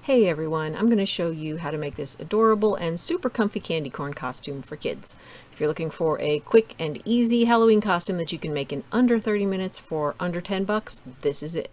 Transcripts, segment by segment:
Hey everyone, I'm going to show you how to make this adorable and super comfy candy corn costume for kids. If you're looking for a quick and easy Halloween costume that you can make in under 30 minutes for under 10 bucks, this is it.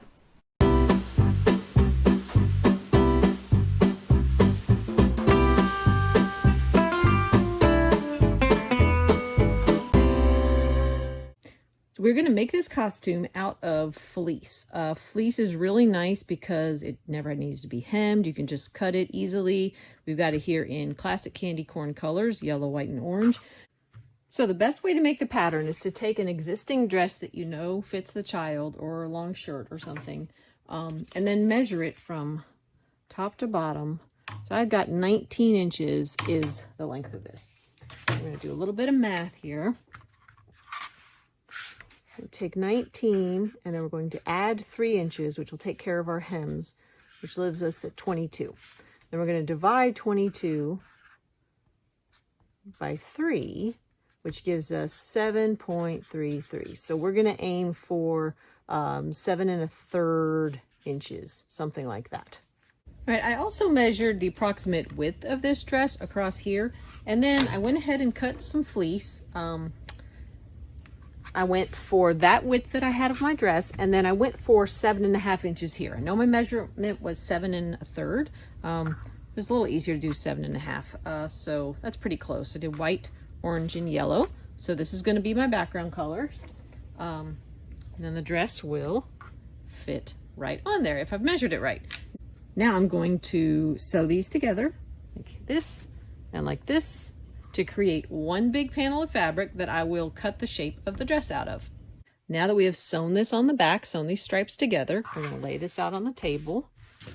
So we're going to make this costume out of fleece. Fleece is really nice because it never needs to be hemmed. You can just cut it easily. We've got it here in classic candy corn colors, yellow, white, and orange. So the best way to make the pattern is to take an existing dress that you know fits the child, or a long shirt or something, and then measure it from top to bottom. So I've got 19 inches is the length of this. I'm going to do a little bit of math here. We'll take 19, and then we're going to add 3 inches, which will take care of our hems, which leaves us at 22. Then we're going to divide 22 by 3, which gives us 7.33. So we're going to aim for 7 1/3 inches, something like that. All right, I also measured the approximate width of this dress across here, and then I went ahead and cut some fleece. I went for that width that I had of my dress, and then I went for 7 1/2 inches here. I know my measurement was 7 1/3. It was a little easier to do 7 1/2, so that's pretty close. I did white, orange, and yellow. So this is going to be my background colors. And then the dress will fit right on there if I've measured it right. Now I'm going to sew these together like this and like this, to create one big panel of fabric that I will cut the shape of the dress out of. Now that we have sewn this on the back, sewn these stripes together, we're going to lay this out on the table.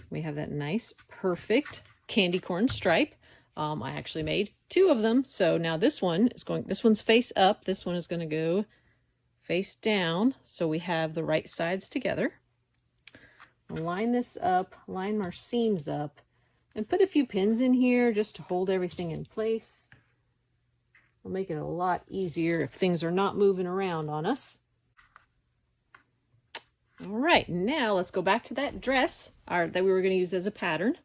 We have that nice, perfect candy corn stripe. I actually made 2 of them. So now this one's face up. This one is going to go face down. So we have the right sides together. We'll line this up, line our seams up, and put a few pins in here just to hold everything in place. It'll make it a lot easier if things are not moving around on us. All right, now let's go back to that dress that we were going to use as a pattern.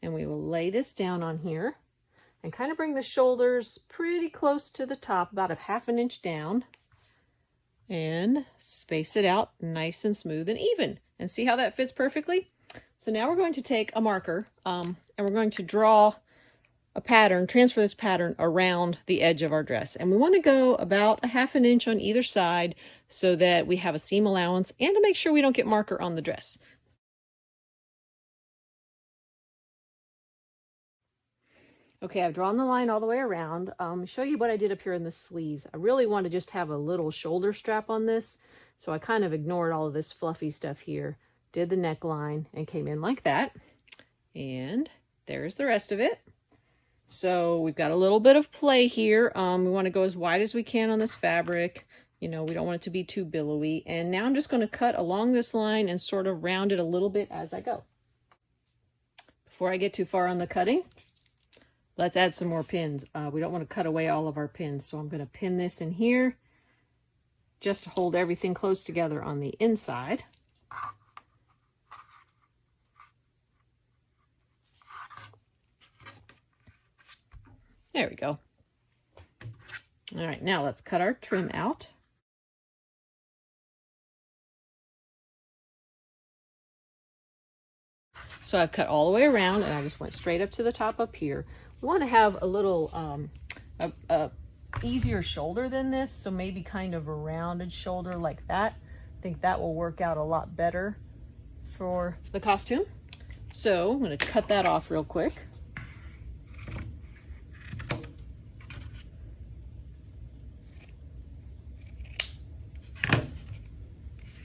And we will lay this down on here and kind of bring the shoulders pretty close to the top, about 1/2 inch down. And space it out nice and smooth and even. And see how that fits perfectly? So now we're going to take a marker and we're going to draw a pattern, transfer this pattern around the edge of our dress. And we want to go about 1/2 inch on either side so that we have a seam allowance, and to make sure we don't get marker on the dress. Okay, I've drawn the line all the way around. Show you what I did up here in the sleeves. I really want to just have a little shoulder strap on this, so I kind of ignored all of this fluffy stuff here, did the neckline, and came in like that. And there's the rest of it. So we've got a little bit of play here. We want to go as wide as we can on this fabric. You know, we don't want it to be too billowy. And now I'm just going to cut along this line and sort of round it a little bit as I go. Before I get too far on the cutting, let's add some more pins. We don't want to cut away all of our pins. So I'm going to pin this in here just to hold everything close together on the inside. There we go. All right, now let's cut our trim out. So I've cut all the way around, and I just went straight up to the top up here. We want to have a little easier shoulder than this, so maybe kind of a rounded shoulder like that. I think that will work out a lot better for the costume. So I'm going to cut that off real quick.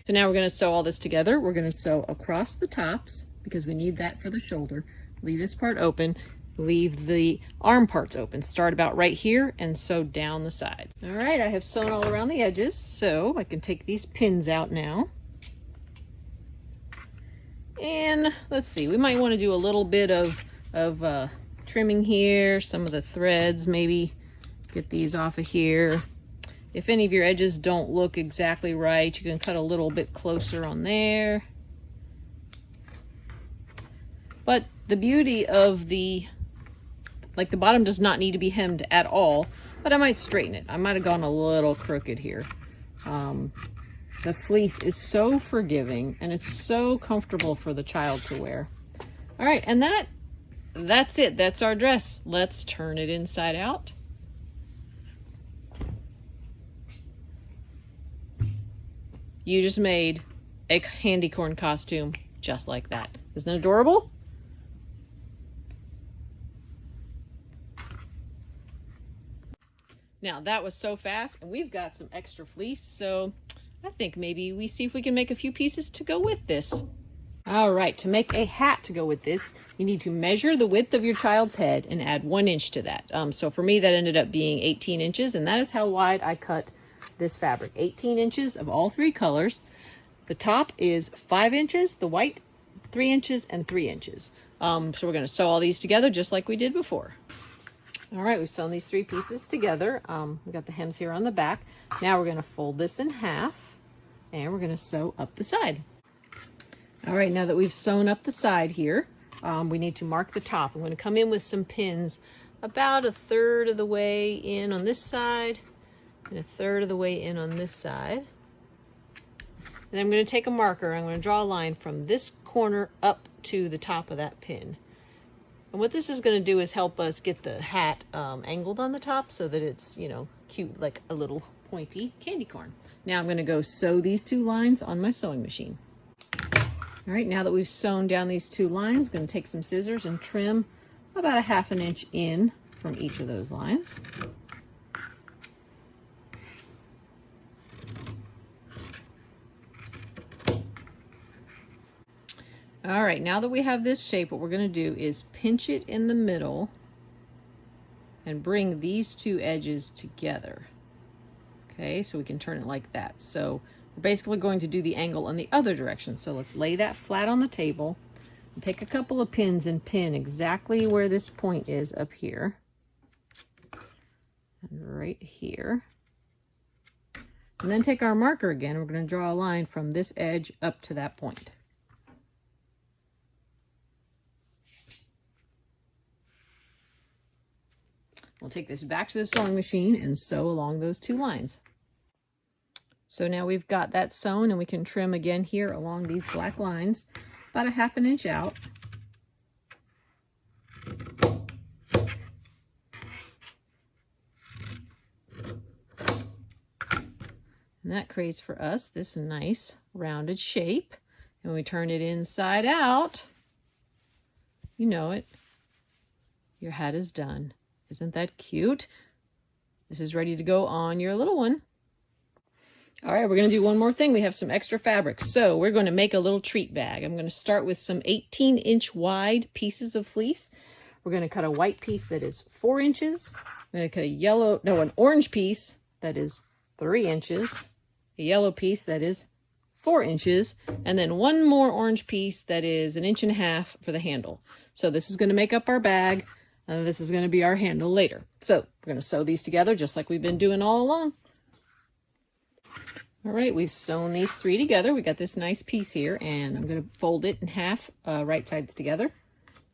So now we're going to sew all this together. We're going to sew across the tops because we need that for the shoulder. Leave this part open, leave the arm parts open. Start about right here and sew down the sides. All right, I have sewn all around the edges, so I can take these pins out now. And let's see, we might want to do a little bit of trimming here, some of the threads, maybe get these off of here. If any of your edges don't look exactly right, you can cut a little bit closer on there. But the beauty of the bottom does not need to be hemmed at all, but I might straighten it. I might have gone a little crooked here. The fleece is so forgiving and it's so comfortable for the child to wear. All right, and that's it. That's our dress. Let's turn it inside out. You just made a candy corn costume just like that. Isn't it adorable? Now that was so fast, and we've got some extra fleece, so I think maybe we see if we can make a few pieces to go with this. All right, to make a hat to go with this, you need to measure the width of your child's head and add 1 inch to that. So for me, that ended up being 18 inches, and that is how wide I cut this fabric. 18 inches of all 3 colors. The top is 5 inches, the white 3 inches, and 3 inches. So we're going to sew all these together just like we did before. All right, we've sewn these 3 pieces together. We got the hems here on the back. Now we're going to fold this in half, and we're going to sew up the side. All right, now that we've sewn up the side here, we need to mark the top. I'm going to come in with some pins about 1/3 of the way in on this side and 1/3 of the way in on this side. And then I'm going to take a marker. I'm going to draw a line from this corner up to the top of that pin. And what this is going to do is help us get the hat angled on the top so that it's, you know, cute, like a little pointy candy corn. Now I'm going to go sew these 2 lines on my sewing machine. All right, now that we've sewn down these 2 lines, I'm going to take some scissors and trim about 1/2 inch in from each of those lines. All right, now that we have this shape, what we're going to do is pinch it in the middle and bring these 2 edges together. Okay, so we can turn it like that. So we're basically going to do the angle in the other direction. So let's lay that flat on the table and take a couple of pins and pin exactly where this point is up here and right here. And then take our marker again. We're going to draw a line from this edge up to that point. We'll take this back to the sewing machine and sew along those 2 lines. So now we've got that sewn, and we can trim again here along these black lines about 1/2 inch out. And that creates for us this nice rounded shape. And when we turn it inside out, you know it, your hat is done. Isn't that cute? This is ready to go on your little one. All right, we're going to do one more thing. We have some extra fabric. So we're going to make a little treat bag. I'm going to start with some 18-inch wide pieces of fleece. We're going to cut a white piece that is 4 inches. I'm going to cut an orange piece that is 3 inches, a yellow piece that is 4 inches, and then one more orange piece that is 1.5 inches for the handle. So this is going to make up our bag. This is going to be our handle later. So we're going to sew these together just like we've been doing all along. All right, we've sewn these 3 together. We got this nice piece here, and I'm going to fold it in half, right sides together,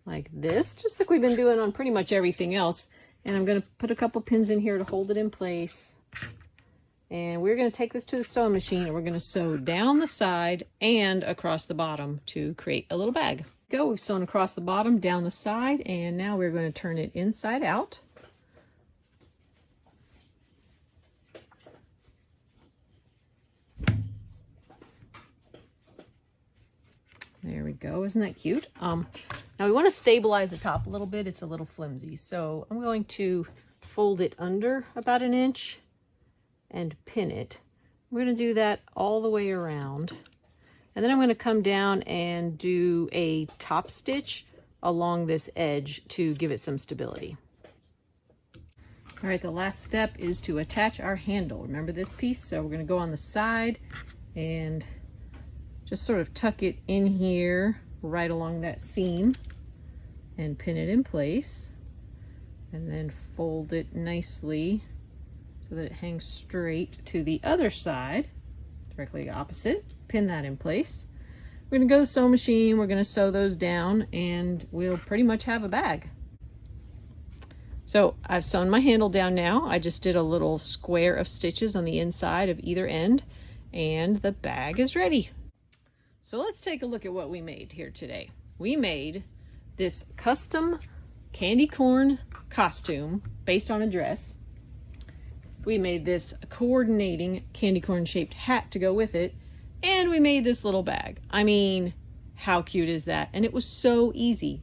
like this, just like we've been doing on pretty much everything else. And I'm going to put a couple pins in here to hold it in place. And we're going to take this to the sewing machine, and we're going to sew down the side and across the bottom to create a little bag. We've sewn across the bottom, down the side, and now we're going to turn it inside out. There we go. Isn't that cute? Now we want to stabilize the top a little bit. It's a little flimsy, so I'm going to fold it under about 1 inch and pin it. We're going to do that all the way around. And then I'm going to come down and do a top stitch along this edge to give it some stability. All right, the last step is to attach our handle. Remember this piece? So we're going to go on the side and just sort of tuck it in here right along that seam and pin it in place. And then fold it nicely so that it hangs straight to the other side, directly opposite. Pin that in place. we're gonna go to the sewing machine, we're gonna sew those down, and we'll pretty much have a bag. So I've sewn my handle down now. I just did a little square of stitches on the inside of either end, and the bag is ready. So let's take a look at what we made here today. We made this custom candy corn costume based on a dress. We made this coordinating candy corn shaped hat to go with it, and we made this little bag. I mean, how cute is that? And it was so easy.